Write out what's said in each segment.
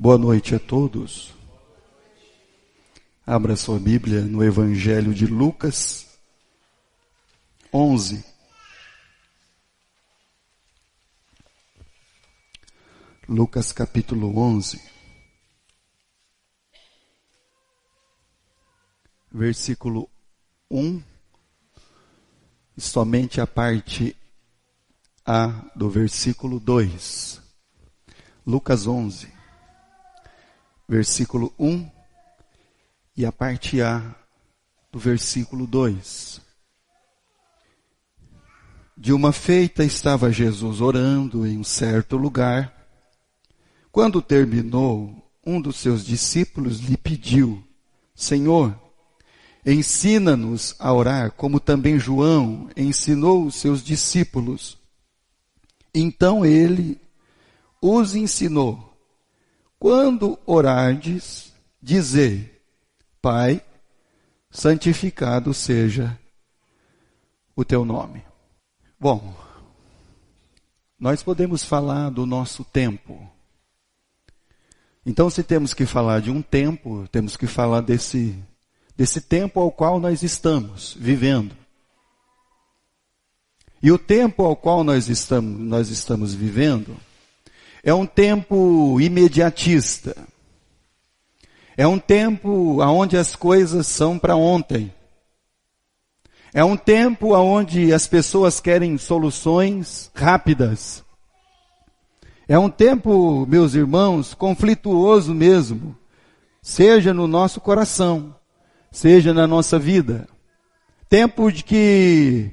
Boa noite a todos. Abra sua Bíblia no Evangelho de Lucas 11. Lucas capítulo 11. Versículo 1. E somente a parte A do versículo 2. Lucas 11. Versículo 1 e a parte A do versículo 2. De uma feita estava Jesus orando em um certo lugar. Quando terminou, um dos seus discípulos lhe pediu: Senhor, ensina-nos a orar, como também João ensinou os seus discípulos. Então ele os ensinou: quando orardes, dizei: Pai, santificado seja o teu nome. Bom, nós podemos falar do nosso tempo. Então, se temos que falar de um tempo, temos que falar desse tempo ao qual nós estamos vivendo. E o tempo ao qual nós estamos vivendo é um tempo imediatista. É um tempo onde as coisas são para ontem. É um tempo onde as pessoas querem soluções rápidas. É um tempo, meus irmãos, conflituoso mesmo, seja no nosso coração, seja na nossa vida. Tempo de que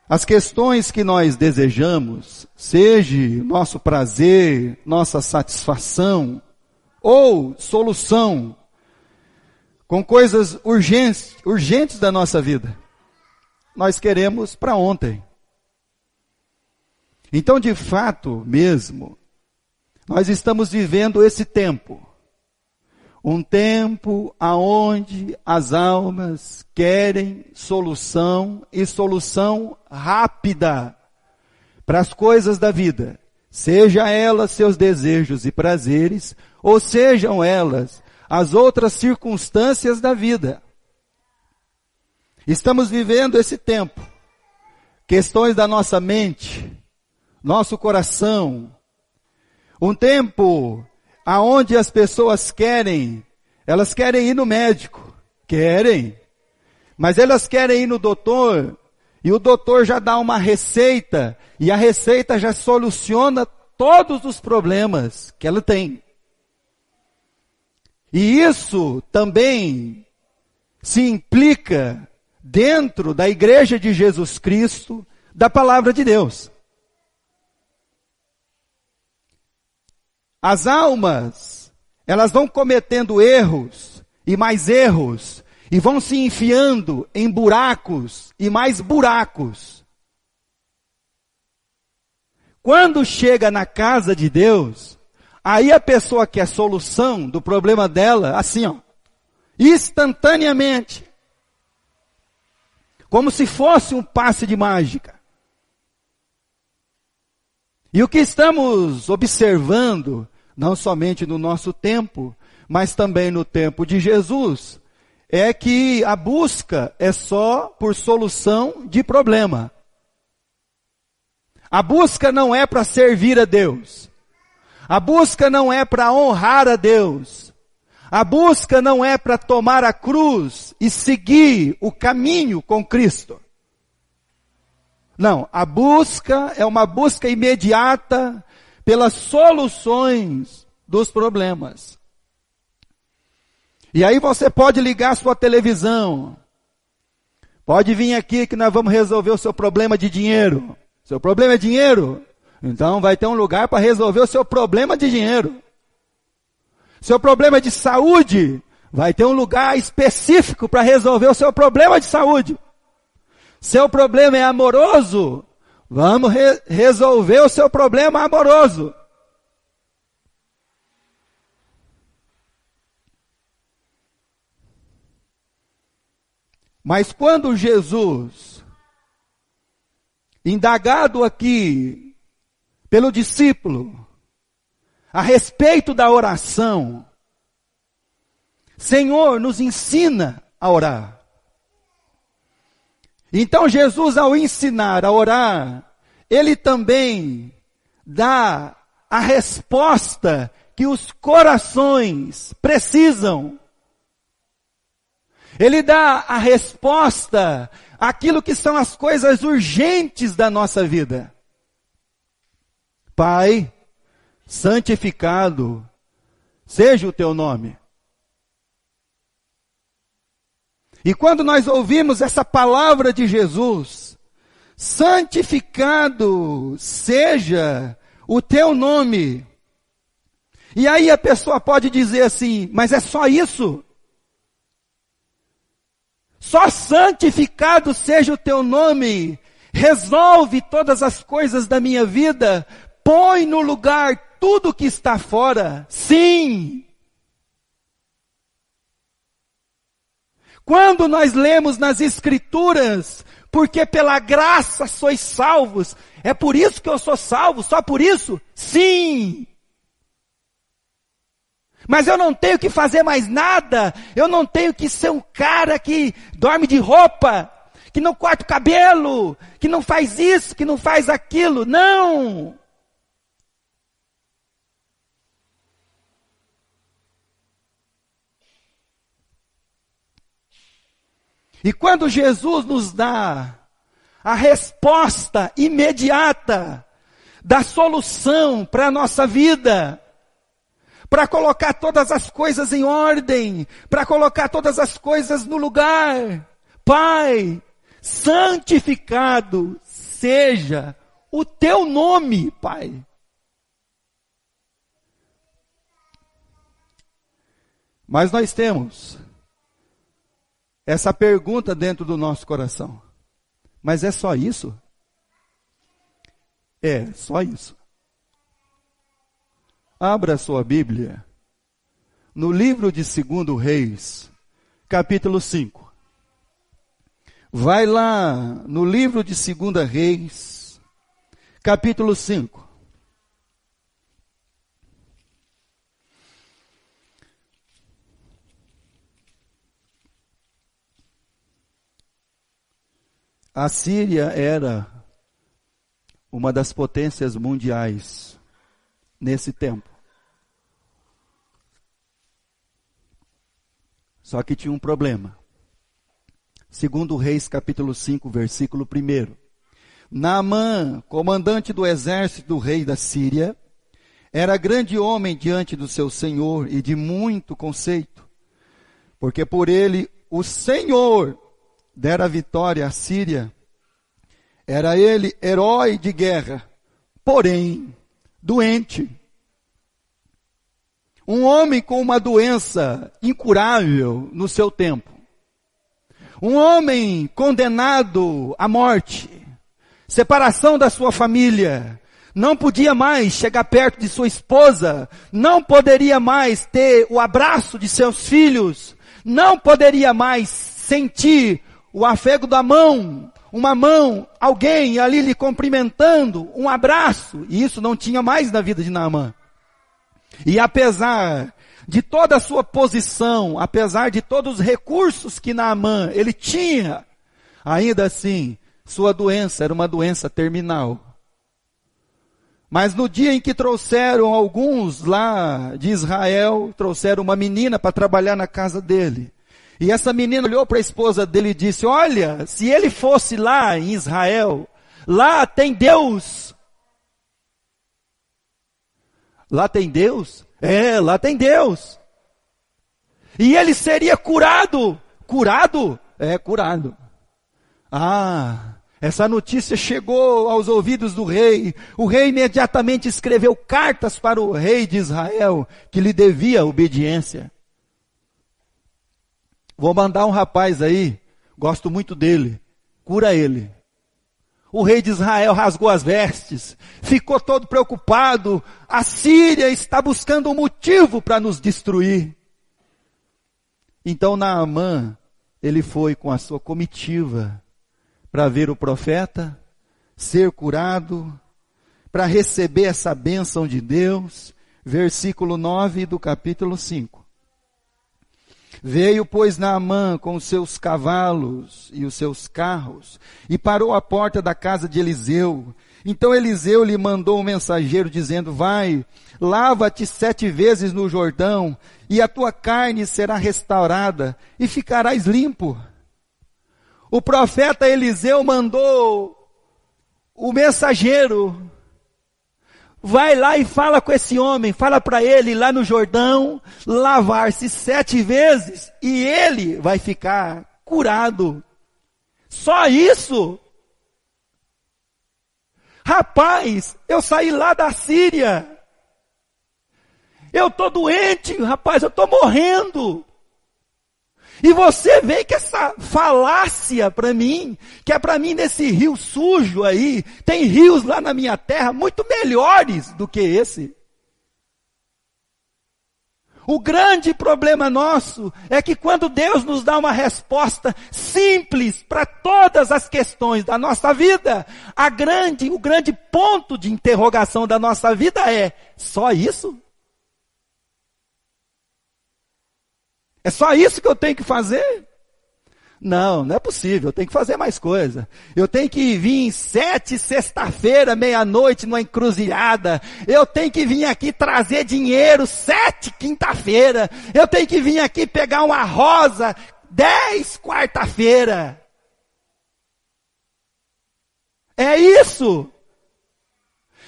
as questões que nós desejamos, seja nosso prazer, nossa satisfação ou solução com coisas urgentes da nossa vida, nós queremos para ontem. Então, de fato mesmo, nós estamos vivendo esse tempo. Um tempo aonde as almas querem solução e solução rápida para as coisas da vida. Seja elas seus desejos e prazeres, ou sejam elas as outras circunstâncias da vida. Estamos vivendo esse tempo. Questões da nossa mente, nosso coração. Um tempo aonde as pessoas elas querem ir no médico, mas elas querem ir no doutor, e o doutor já dá uma receita, e a receita já soluciona todos os problemas que ela tem. E isso também se implica dentro da Igreja de Jesus Cristo, da Palavra de Deus. As almas, elas vão cometendo erros, e vão se enfiando em buracos e mais buracos. Quando chega na casa de Deus, aí a pessoa quer solução do problema dela, assim, instantaneamente. Como se fosse um passe de mágica. E o que estamos observando, não somente no nosso tempo, mas também no tempo de Jesus, é que a busca é só por solução de problema. A busca não é para servir a Deus. A busca não é para honrar a Deus. A busca não é para tomar a cruz e seguir o caminho com Cristo. Não, a busca é uma busca imediata pelas soluções dos problemas. E aí você pode ligar a sua televisão. Pode vir aqui que nós vamos resolver o seu problema de dinheiro. Seu problema é dinheiro? Então vai ter um lugar para resolver o seu problema de dinheiro. Seu problema é de saúde? Vai ter um lugar específico para resolver o seu problema de saúde. Seu problema é amoroso? Vamos resolver o seu problema amoroso. Mas quando Jesus, indagado aqui pelo discípulo, a respeito da oração. Senhor, nos ensina a orar. Então Jesus, ao ensinar a orar, ele também dá a resposta que os corações precisam. Ele dá a resposta àquilo que são as coisas urgentes da nossa vida. Pai, santificado seja o teu nome. E quando nós ouvimos essa palavra de Jesus, santificado seja o teu nome. E aí a pessoa pode dizer assim, mas é só isso? Só santificado seja o teu nome, resolve todas as coisas da minha vida, põe no lugar tudo que está fora. Sim! Quando nós lemos nas Escrituras, porque pela graça sois salvos, é por isso que eu sou salvo, só por isso? Sim! Mas eu não tenho que fazer mais nada, eu não tenho que ser um cara que dorme de roupa, que não corta o cabelo, que não faz isso, que não faz aquilo, não! E quando Jesus nos dá a resposta imediata da solução para a nossa vida, para colocar todas as coisas em ordem, para colocar todas as coisas no lugar. Pai, santificado seja o teu nome, Pai. Mas nós temos essa pergunta dentro do nosso coração. Mas é só isso? É, só isso. Abra sua Bíblia no livro de 2 Reis, capítulo 5. Vai lá no livro de 2 Reis, capítulo 5. A Síria era uma das potências mundiais nesse tempo. Só que tinha um problema. 2 Reis, capítulo 5, versículo 1. Naamã, comandante do exército do rei da Síria, era grande homem diante do seu senhor e de muito conceito, porque por ele o Senhor dera vitória à Síria. Era ele herói de guerra, porém doente. Um homem com uma doença incurável no seu tempo. Um homem condenado à morte. Separação da sua família. Não podia mais chegar perto de sua esposa. Não poderia mais ter o abraço de seus filhos. Não poderia mais sentir o afego da mão. Uma mão, alguém ali lhe cumprimentando, um abraço. E isso não tinha mais na vida de Naamã. E apesar de toda a sua posição, apesar de todos os recursos que Naamã ele tinha, ainda assim, sua doença era uma doença terminal. Mas no dia em que trouxeram alguns lá de Israel, trouxeram uma menina para trabalhar na casa dele. E essa menina olhou para a esposa dele e disse, olha, se ele fosse lá em Israel, lá tem Deus. Lá tem Deus? É, lá tem Deus. E ele seria curado. Curado? É, curado. Ah, essa notícia chegou aos ouvidos do rei. O rei imediatamente escreveu cartas para o rei de Israel, que lhe devia obediência. Vou mandar um rapaz aí, gosto muito dele, cura ele. O rei de Israel rasgou as vestes, ficou todo preocupado. A Síria está buscando um motivo para nos destruir. Então Naamã, ele foi com a sua comitiva para ver o profeta, ser curado, para receber essa bênção de Deus, versículo 9 do capítulo 5. Veio, pois, Naamã com os seus cavalos e os seus carros, e parou à porta da casa de Eliseu. Então Eliseu lhe mandou um mensageiro, dizendo, vai, lava-te 7 vezes no Jordão, e a tua carne será restaurada, e ficarás limpo. O profeta Eliseu mandou o mensageiro, vai lá e fala com esse homem, fala para ele lá no Jordão, lavar-se 7 vezes, e ele vai ficar curado. Só isso? Rapaz, eu saí lá da Síria, eu estou doente, rapaz, eu estou morrendo. E você vem com essa falácia para mim, que é para mim nesse rio sujo aí, tem rios lá na minha terra muito melhores do que esse. O grande problema nosso é que quando Deus nos dá uma resposta simples para todas as questões da nossa vida, o grande ponto de interrogação da nossa vida é, só isso? É só isso que eu tenho que fazer? Não, não é possível, eu tenho que fazer mais coisa. Eu tenho que vir 7 sexta-feira, meia-noite, numa encruzilhada. Eu tenho que vir aqui trazer dinheiro 7 quinta-feira. Eu tenho que vir aqui pegar uma rosa 10 quarta-feira. É isso.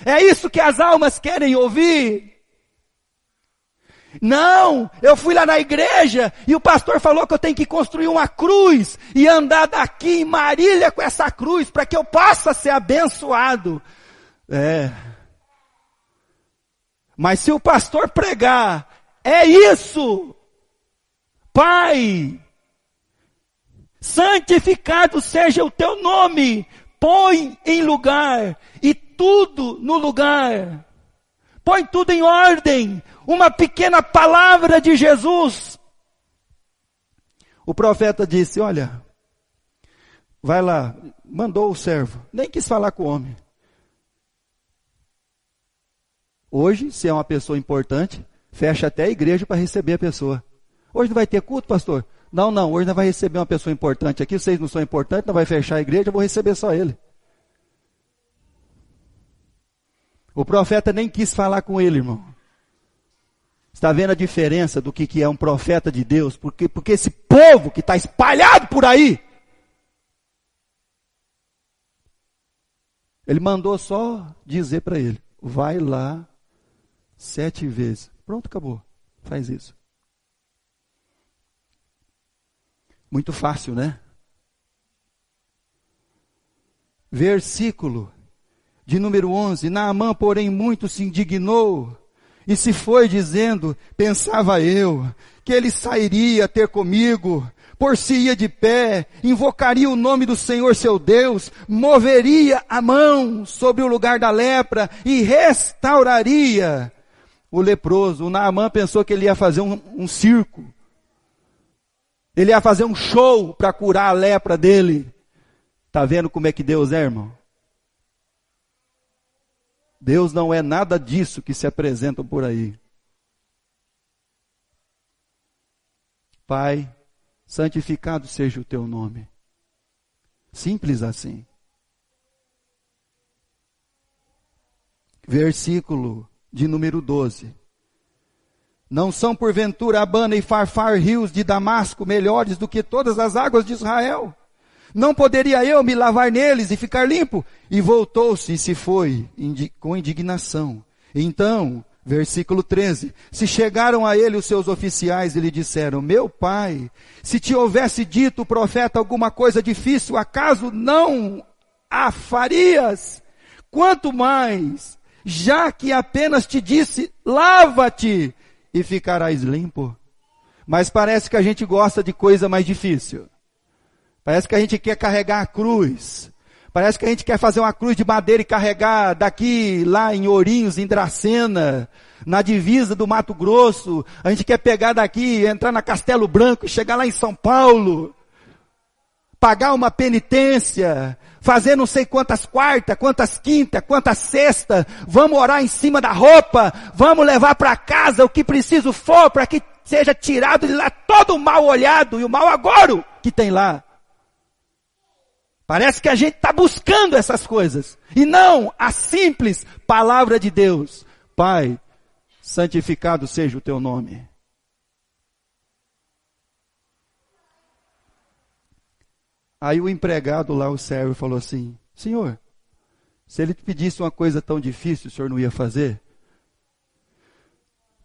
É isso que as almas querem ouvir. Não, eu fui lá na igreja e o pastor falou que eu tenho que construir uma cruz e andar daqui em Marília com essa cruz para que eu possa ser abençoado. Mas se o pastor pregar, é isso. Pai, santificado seja o teu nome, põe em lugar e tudo no lugar. Põe tudo em ordem. Uma pequena palavra de Jesus. O profeta disse, olha, vai lá, mandou o servo, nem quis falar com o homem. Hoje, se é uma pessoa importante, fecha até a igreja para receber a pessoa. Hoje não vai ter culto, pastor? Não, hoje não vai receber uma pessoa importante aqui, vocês não são importantes, não vai fechar a igreja, eu vou receber só ele. O profeta nem quis falar com ele, irmão. Está vendo a diferença do que é um profeta de Deus? Porque esse povo que está espalhado por aí, ele mandou só dizer para ele, vai lá 7 vezes. Pronto, acabou. Faz isso. Muito fácil, né? Versículo de número 11. Naamã, porém, muito se indignou e se foi dizendo, pensava eu, que ele sairia ter comigo, por-se-ia de pé, invocaria o nome do Senhor seu Deus, moveria a mão sobre o lugar da lepra e restauraria o leproso. O Naamã pensou que ele ia fazer um circo. Ele ia fazer um show para curar a lepra dele. Está vendo como é que Deus é, irmão? Deus não é nada disso que se apresentam por aí. Pai, santificado seja o teu nome. Simples assim. Versículo de número 12. Não são porventura Abana e Farfar rios de Damasco melhores do que todas as águas de Israel? Não poderia eu me lavar neles e ficar limpo? E voltou-se e se foi com indignação. Então, versículo 13, se chegaram a ele os seus oficiais e lhe disseram, meu pai, se te houvesse dito o profeta alguma coisa difícil, acaso não a farias? Quanto mais, já que apenas te disse, lava-te e ficarás limpo. Mas parece que a gente gosta de coisa mais difícil. Parece que a gente quer carregar a cruz. Parece que a gente quer fazer uma cruz de madeira e carregar daqui, lá em Ourinhos, em Dracena, na divisa do Mato Grosso. A gente quer pegar daqui, entrar na Castelo Branco e chegar lá em São Paulo. Pagar uma penitência, fazer não sei quantas quartas, quantas quintas, quantas sextas, vamos orar em cima da roupa, vamos levar para casa o que preciso for, para que seja tirado de lá todo o mal olhado e o mal agouro que tem lá. Parece que a gente está buscando essas coisas, e não a simples palavra de Deus. Pai, santificado seja o teu nome. Aí o empregado lá, o servo, falou assim: Senhor, se ele te pedisse uma coisa tão difícil, o senhor não ia fazer?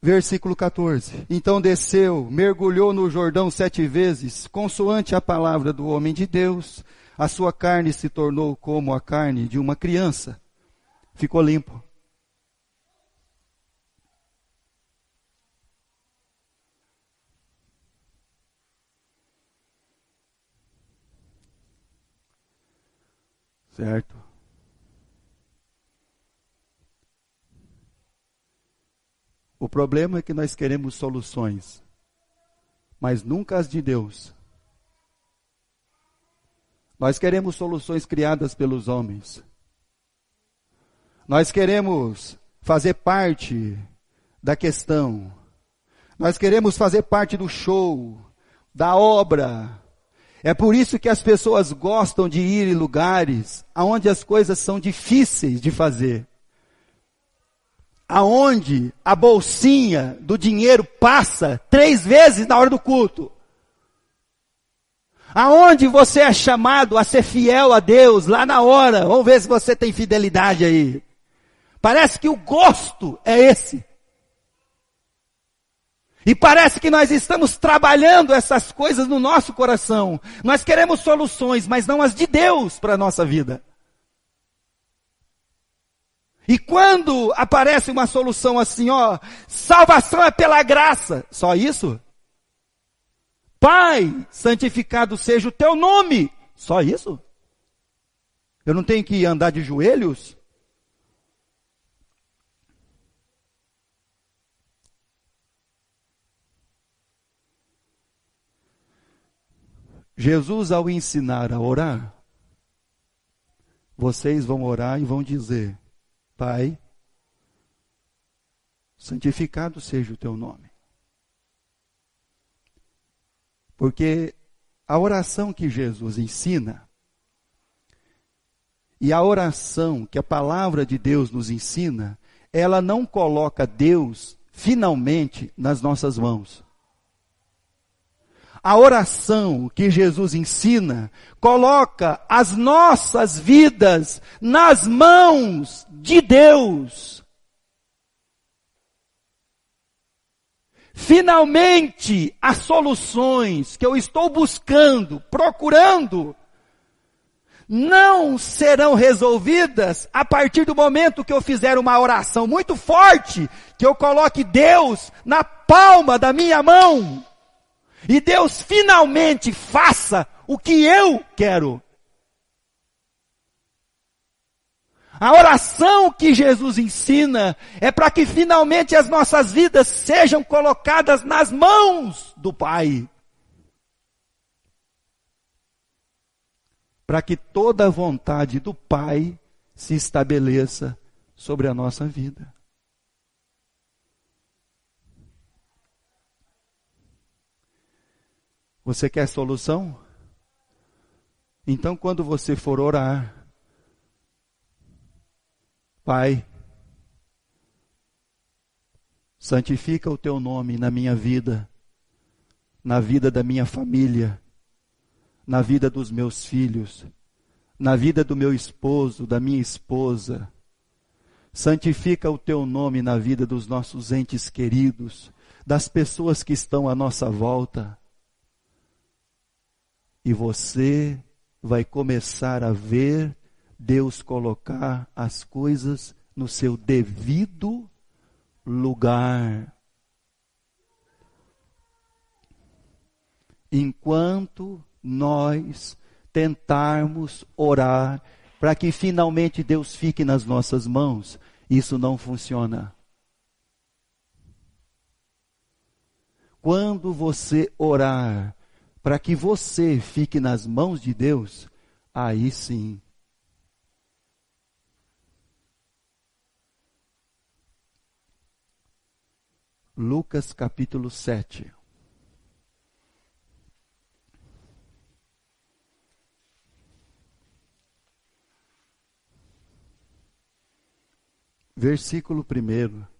Versículo 14. Então desceu, mergulhou no Jordão 7 vezes, consoante a palavra do homem de Deus. A sua carne se tornou como a carne de uma criança. Ficou limpo. Certo? O problema é que nós queremos soluções, mas nunca as de Deus. Nós queremos soluções criadas pelos homens. Nós queremos fazer parte da questão. Nós queremos fazer parte do show, da obra. É por isso que as pessoas gostam de ir em lugares onde as coisas são difíceis de fazer. Aonde a bolsinha do dinheiro passa 3 vezes na hora do culto. Aonde você é chamado a ser fiel a Deus lá na hora. Vamos ver se você tem fidelidade aí. Parece que o gosto é esse. E parece que nós estamos trabalhando essas coisas no nosso coração. Nós queremos soluções, mas não as de Deus para a nossa vida. E quando aparece uma solução assim, salvação é pela graça, só isso? Pai, santificado seja o teu nome, só isso? Eu não tenho que andar de joelhos? Jesus, ao ensinar a orar, vocês vão orar e vão dizer: Pai, santificado seja o teu nome. Porque a oração que Jesus ensina, e a oração que a palavra de Deus nos ensina, ela não coloca Deus finalmente nas nossas mãos. A oração que Jesus ensina coloca as nossas vidas nas mãos de Deus. Finalmente, as soluções que eu estou buscando, procurando, não serão resolvidas a partir do momento que eu fizer uma oração muito forte, que eu coloque Deus na palma da minha mão. E Deus finalmente faça o que eu quero. A oração que Jesus ensina é para que finalmente as nossas vidas sejam colocadas nas mãos do Pai. Para que toda a vontade do Pai se estabeleça sobre a nossa vida. Você quer solução? Então, quando você for orar, Pai, santifica o teu nome na minha vida, na vida da minha família, na vida dos meus filhos, na vida do meu esposo, da minha esposa. Santifica o teu nome na vida dos nossos entes queridos, das pessoas que estão à nossa volta. E você vai começar a ver Deus colocar as coisas no seu devido lugar. Enquanto nós tentarmos orar para que finalmente Deus fique nas nossas mãos, isso não funciona. Quando você orar para que você fique nas mãos de Deus, aí sim Lucas capítulo 7. Versículo 1.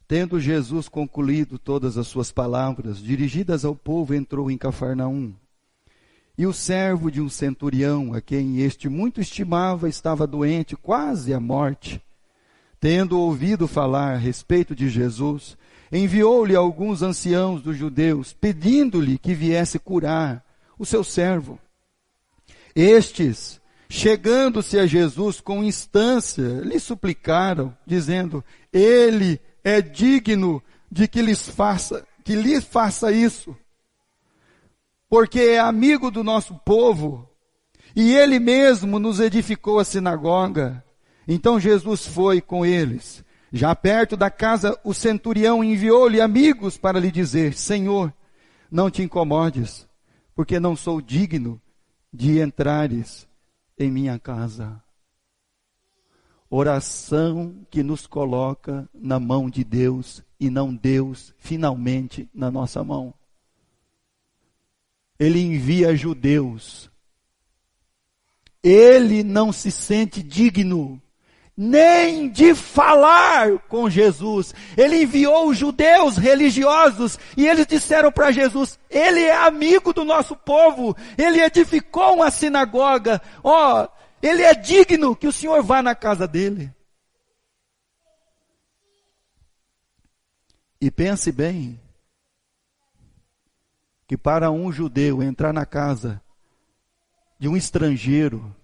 Tendo Jesus concluído todas as suas palavras, dirigidas ao povo, entrou em Cafarnaum. E o servo de um centurião, a quem este muito estimava, estava doente, quase à morte. Tendo ouvido falar a respeito de Jesus, enviou-lhe alguns anciãos dos judeus, pedindo-lhe que viesse curar o seu servo. Estes, chegando-se a Jesus com instância, lhe suplicaram, dizendo: Ele é digno de que lhe faça isso, porque é amigo do nosso povo, e ele mesmo nos edificou a sinagoga. Então Jesus foi com eles. Já perto da casa, o centurião enviou-lhe amigos para lhe dizer: Senhor, não te incomodes, porque não sou digno de entrares em minha casa. Oração que nos coloca na mão de Deus e não Deus finalmente na nossa mão. Ele envia judeus. Ele não se sente digno nem de falar com Jesus. Ele enviou os judeus religiosos e eles disseram para Jesus: Ele é amigo do nosso povo, ele edificou uma sinagoga, ele é digno que o Senhor vá na casa dele. E pense bem, que para um judeu entrar na casa de um estrangeiro,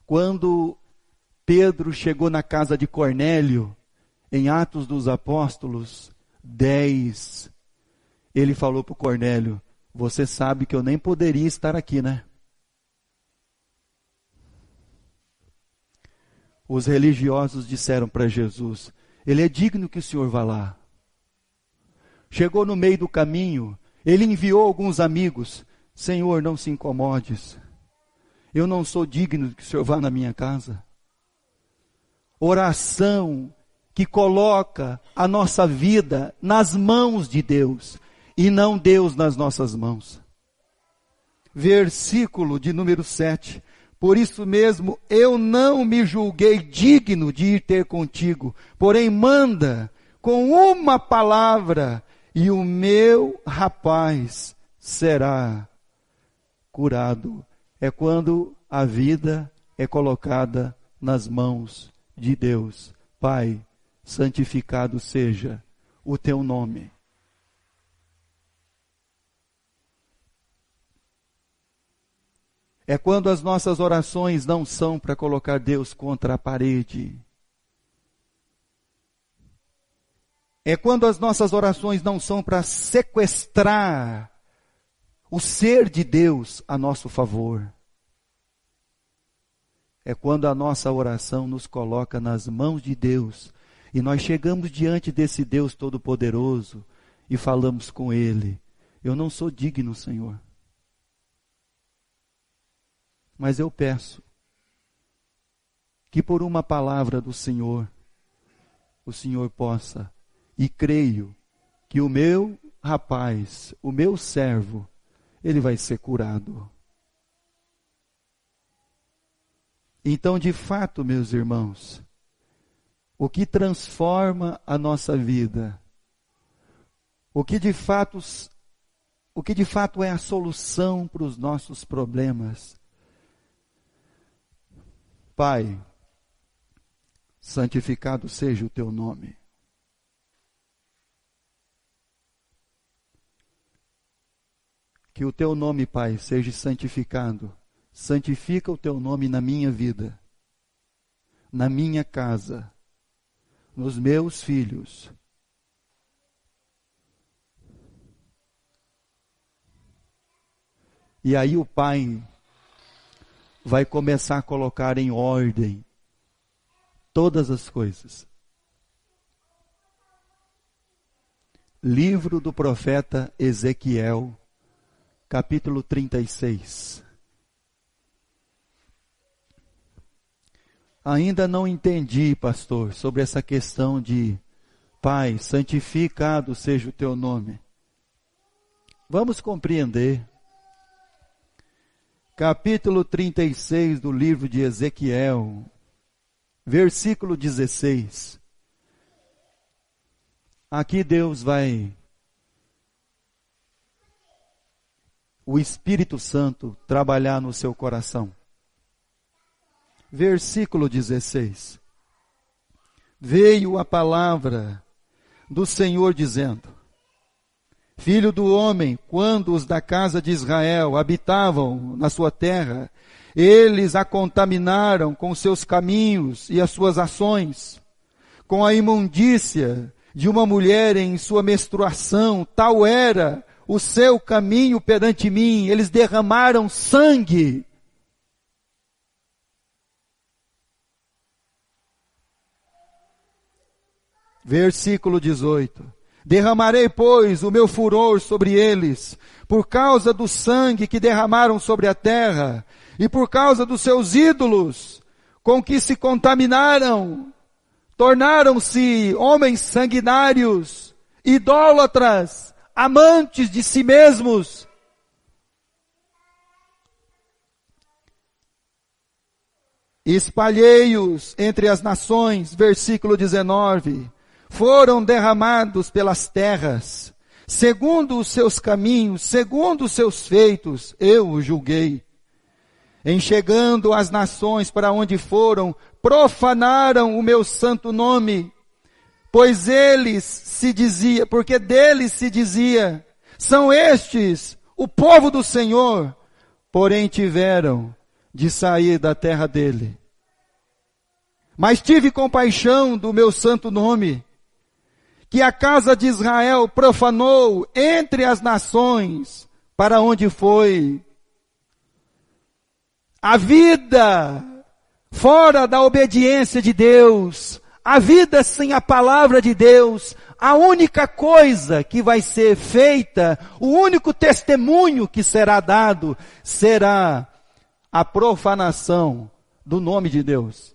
quando Pedro chegou na casa de Cornélio, em Atos dos Apóstolos 10, ele falou para o Cornélio: você sabe que eu nem poderia estar aqui, né? Os religiosos disseram para Jesus: ele é digno que o Senhor vá lá. Chegou no meio do caminho, ele enviou alguns amigos: Senhor, não se incomodes, eu não sou digno que o Senhor vá na minha casa. Oração que coloca a nossa vida nas mãos de Deus e não Deus nas nossas mãos. Versículo de número 7. Por isso mesmo eu não me julguei digno de ir ter contigo, porém manda com uma palavra e o meu rapaz será curado. É quando a vida é colocada nas mãos de Deus. Pai, santificado seja o teu nome. É quando as nossas orações não são para colocar Deus contra a parede. É quando as nossas orações não são para sequestrar o ser de Deus a nosso favor. É quando a nossa oração nos coloca nas mãos de Deus e nós chegamos diante desse Deus Todo-Poderoso e falamos com Ele: eu não sou digno, Senhor, mas eu peço que por uma palavra do Senhor, o Senhor possa, e creio que o meu rapaz, o meu servo, ele vai ser curado. Então, de fato, meus irmãos, o que transforma a nossa vida, o que de fato é a solução para os nossos problemas, Pai, santificado seja o teu nome. Que o teu nome, Pai, seja santificado. Santifica o teu nome na minha vida, na minha casa, nos meus filhos. E aí o Pai vai começar a colocar em ordem todas as coisas. Livro do profeta Ezequiel, capítulo 36. Ainda não entendi, pastor, sobre essa questão de Pai, santificado seja o teu nome. Vamos compreender. Capítulo 36 do livro de Ezequiel, versículo 16. Aqui Deus vai, o Espírito Santo, trabalhar no seu coração. Versículo 16. Veio a palavra do Senhor dizendo: Filho do homem, quando os da casa de Israel habitavam na sua terra, eles a contaminaram com seus caminhos e as suas ações, com a imundícia de uma mulher em sua menstruação. Tal era o seu caminho perante mim. Eles derramaram sangue. Versículo 18. Derramarei, pois, o meu furor sobre eles, por causa do sangue que derramaram sobre a terra, e por causa dos seus ídolos, com que se contaminaram. Tornaram-se homens sanguinários, idólatras, amantes de si mesmos. Espalhei-os entre as nações, versículo 19. Foram derramados pelas terras, segundo os seus caminhos, segundo os seus feitos, eu os julguei. Enchegando as nações para onde foram, profanaram o meu santo nome, porque deles se dizia, são estes o povo do Senhor, porém tiveram de sair da terra dele. Mas tive compaixão do meu santo nome, que a casa de Israel profanou entre as nações, para onde foi. A vida fora da obediência de Deus, a vida sem a palavra de Deus, a única coisa que vai ser feita, o único testemunho que será dado, será a profanação do nome de Deus.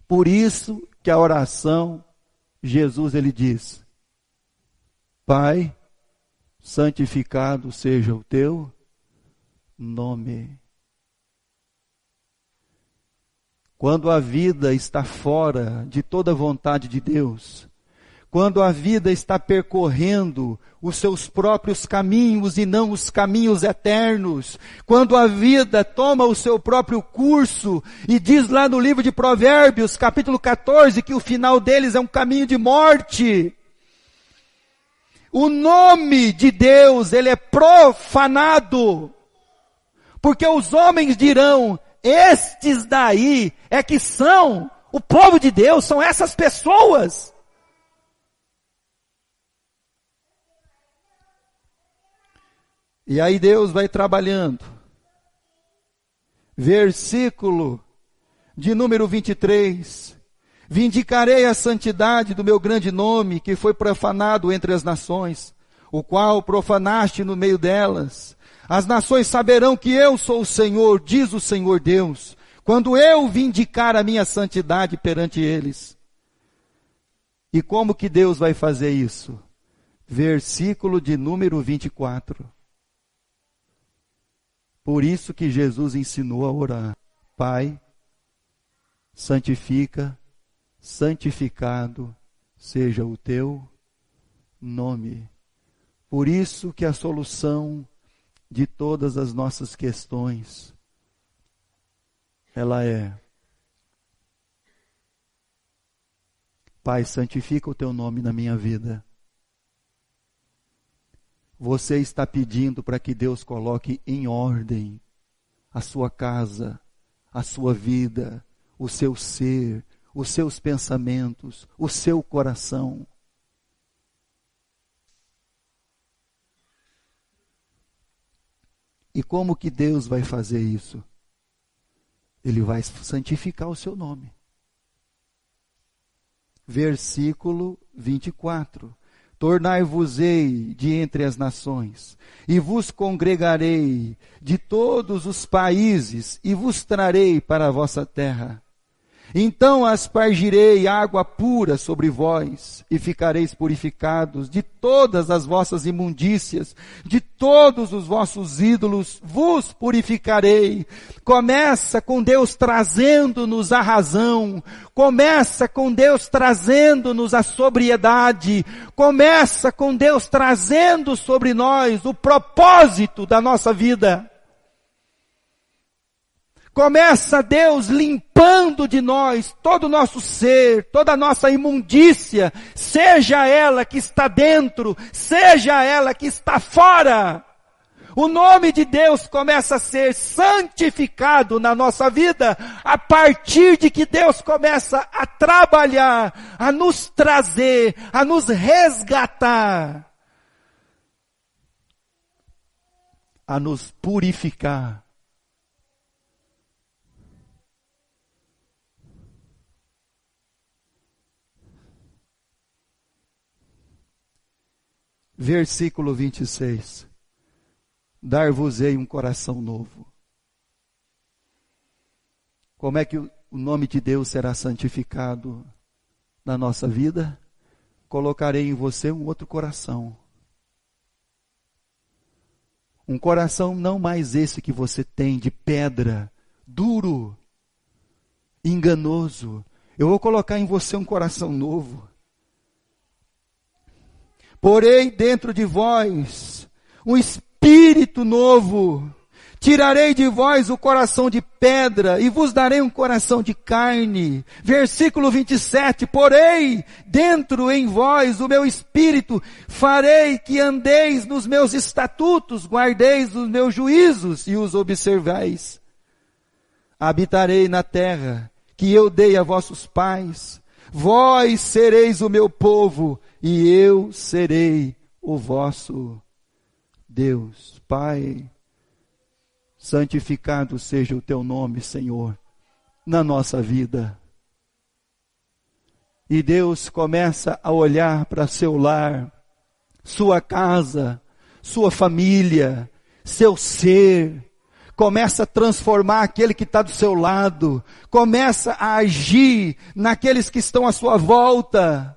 Por isso que a oração, Jesus ele diz: Pai, santificado seja o teu nome. Quando a vida está fora de toda a vontade de Deus, quando a vida está percorrendo os seus próprios caminhos e não os caminhos eternos, quando a vida toma o seu próprio curso e diz lá no livro de Provérbios, capítulo 14, que o final deles é um caminho de morte, o nome de Deus, ele é profanado, porque os homens dirão, estes daí é que são o povo de Deus, são essas pessoas. E aí Deus vai trabalhando. Versículo de número 23. Vindicarei a santidade do meu grande nome, que foi profanado entre as nações, o qual profanaste no meio delas. As nações saberão que eu sou o Senhor, diz o Senhor Deus, quando eu vindicar a minha santidade perante eles. E como que Deus vai fazer isso? Versículo de número 24. Por isso que Jesus ensinou a orar. Pai, santificado seja o teu nome. Por isso que a solução de todas as nossas questões, ela é: Pai, santifica o teu nome na minha vida. Você está pedindo para que Deus coloque em ordem a sua casa, a sua vida, o seu ser, os seus pensamentos, o seu coração. E como que Deus vai fazer isso? Ele vai santificar o seu nome. Versículo 24. Tornai-vos-ei de entre as nações, e vos congregarei de todos os países, e vos trarei para a vossa terra. Então aspargirei água pura sobre vós, e ficareis purificados de todas as vossas imundícias, de todos os vossos ídolos, vos purificarei. Começa com Deus trazendo-nos a razão, começa com Deus trazendo-nos a sobriedade, começa com Deus trazendo sobre nós o propósito da nossa vida. Começa Deus limpando de nós todo o nosso ser, toda a nossa imundícia, seja ela que está dentro, seja ela que está fora. O nome de Deus começa a ser santificado na nossa vida, a partir de que Deus começa a trabalhar, a nos trazer, a nos resgatar, a nos purificar. Versículo 26. Dar-vos-ei um coração novo. Como é que o nome de Deus será santificado na nossa vida? Colocarei em você um outro coração. Um coração não mais esse que você tem, de pedra, duro, enganoso. Eu vou colocar em você um coração novo. Porei dentro de vós um espírito novo. Tirarei de vós o coração de pedra e vos darei um coração de carne. Versículo 27. Porei dentro em vós o meu espírito. Farei que andeis nos meus estatutos, guardeis os meus juízos e os observais. Habitarei na terra que eu dei a vossos pais. Vós sereis o meu povo e eu serei o vosso Deus. Pai, santificado seja o teu nome, Senhor, na nossa vida. E Deus começa a olhar para seu lar, sua casa, sua família, seu ser. Começa a transformar aquele que está do seu lado. Começa a agir naqueles que estão à sua volta.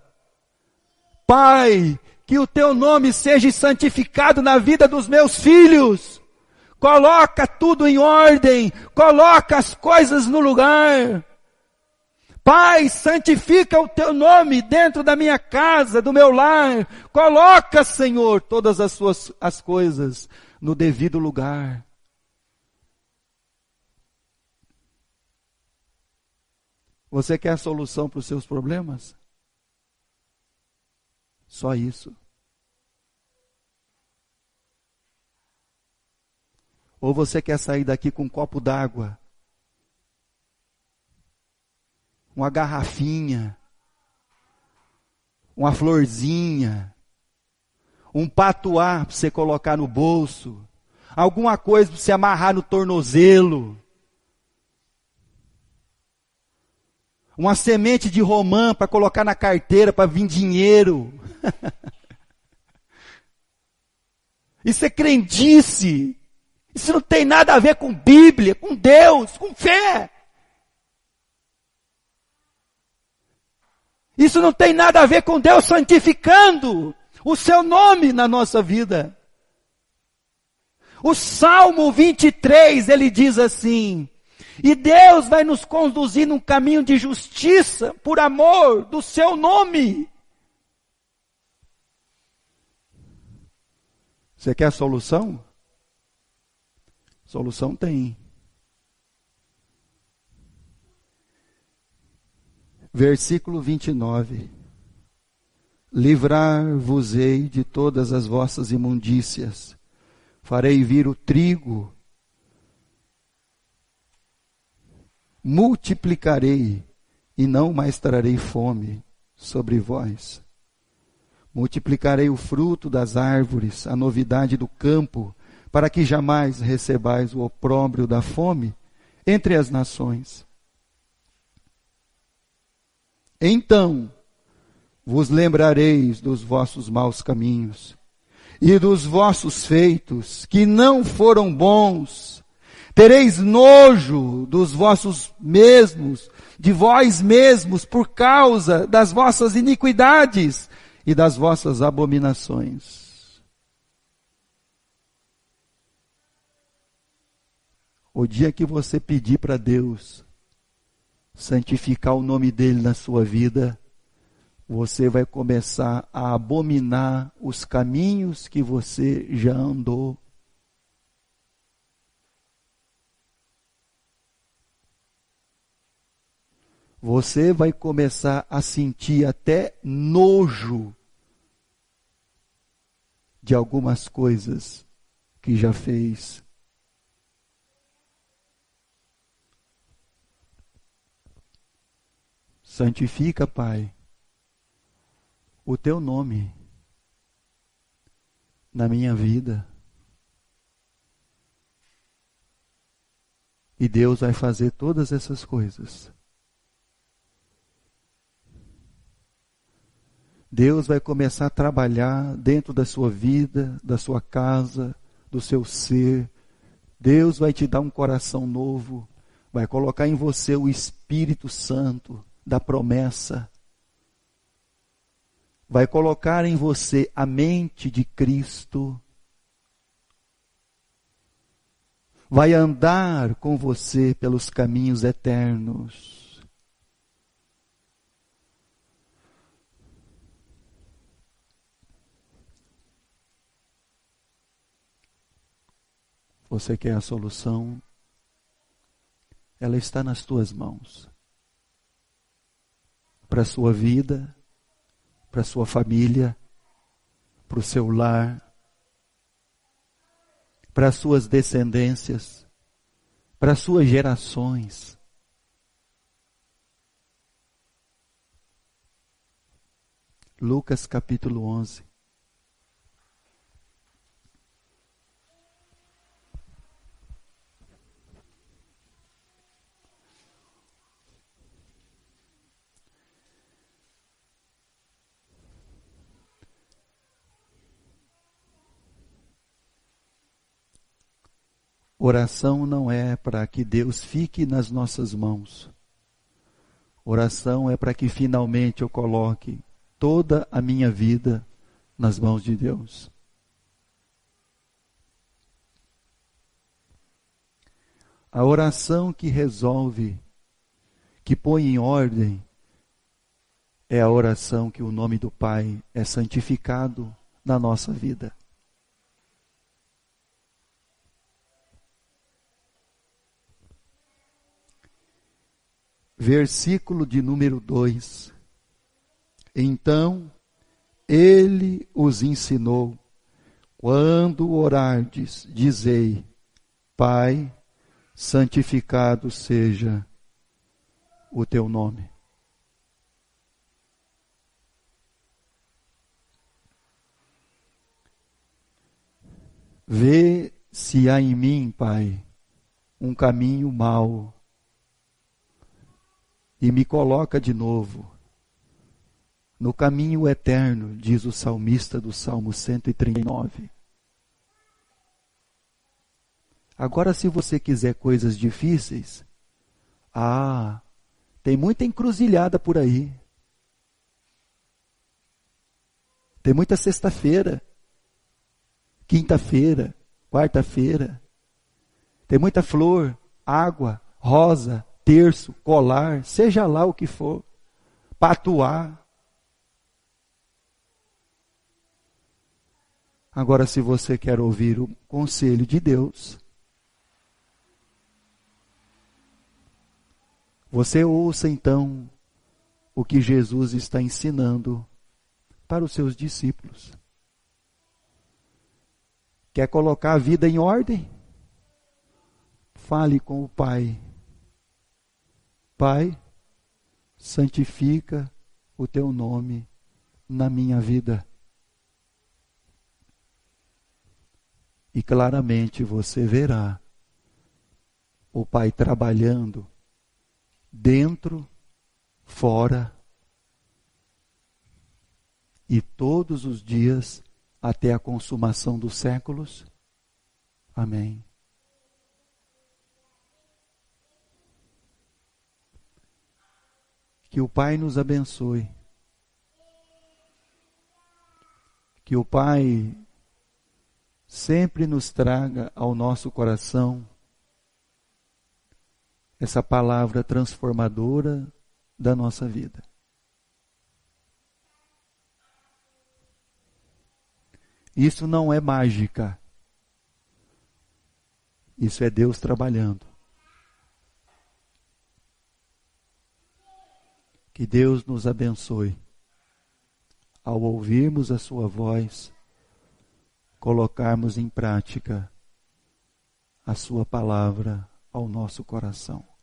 Pai, que o teu nome seja santificado na vida dos meus filhos. Coloca tudo em ordem. Coloca as coisas no lugar. Pai, santifica o teu nome dentro da minha casa, do meu lar. Coloca, Senhor, todas as coisas no devido lugar. Você quer a solução para os seus problemas? Só isso. Ou você quer sair daqui com um copo d'água, uma garrafinha, uma florzinha, um patuá para você colocar no bolso, alguma coisa para você amarrar no tornozelo, uma semente de romã para colocar na carteira para vir dinheiro. Isso é crendice. Isso não tem nada a ver com Bíblia, com Deus, com fé. Isso não tem nada a ver com Deus santificando o seu nome na nossa vida. O Salmo 23, ele diz assim: e Deus vai nos conduzir num caminho de justiça por amor do seu nome. Você quer a solução? Solução tem. Versículo 29. Livrar-vos-ei de todas as vossas imundícias. Farei vir o trigo. Multiplicarei e não mais trarei fome sobre vós. Multiplicarei o fruto das árvores, a novidade do campo, para que jamais recebais o opróbrio da fome entre as nações. Então vos lembrareis dos vossos maus caminhos e dos vossos feitos, que não foram bons. Tereis nojo dos vossos mesmos, de vós mesmos, por causa das vossas iniquidades e das vossas abominações. O dia que você pedir para Deus santificar o nome dele na sua vida, você vai começar a abominar os caminhos que você já andou. Você vai começar a sentir até nojo de algumas coisas que já fez. Santifica, Pai, o teu nome na minha vida. E Deus vai fazer todas essas coisas. Deus vai começar a trabalhar dentro da sua vida, da sua casa, do seu ser. Deus vai te dar um coração novo, vai colocar em você o Espírito Santo da promessa. Vai colocar em você a mente de Cristo. Vai andar com você pelos caminhos eternos. Você quer a solução? Ela está nas tuas mãos. Para a sua vida, para a sua família, para o seu lar, para as suas descendências, para as suas gerações. Lucas capítulo 11. Oração não é para que Deus fique nas nossas mãos. Oração é para que finalmente eu coloque toda a minha vida nas mãos de Deus. A oração que resolve, que põe em ordem, é a oração que o nome do Pai é santificado na nossa vida. Versículo de número 2. Então, ele os ensinou, quando orardes, dizei, Pai, santificado seja o teu nome. Vê se há em mim, Pai, um caminho mau, e me coloca de novo no caminho eterno, diz o salmista do Salmo 139. Agora, se você quiser coisas difíceis, tem muita encruzilhada por aí. Tem muita sexta-feira, quinta-feira, quarta-feira. Tem muita flor, água, rosa, terço, colar, seja lá o que for, patuá. Agora, se você quer ouvir o conselho de Deus, você ouça então o que Jesus está ensinando para os seus discípulos. Quer colocar a vida em ordem? Fale com o Pai. Pai, santifica o teu nome na minha vida. E claramente você verá o Pai trabalhando dentro, fora, e todos os dias até a consumação dos séculos. Amém. Que o Pai nos abençoe. Que o Pai sempre nos traga ao nosso coração essa palavra transformadora da nossa vida. Isso não é mágica. Isso é Deus trabalhando. Que Deus nos abençoe ao ouvirmos a sua voz, colocarmos em prática a sua palavra ao nosso coração.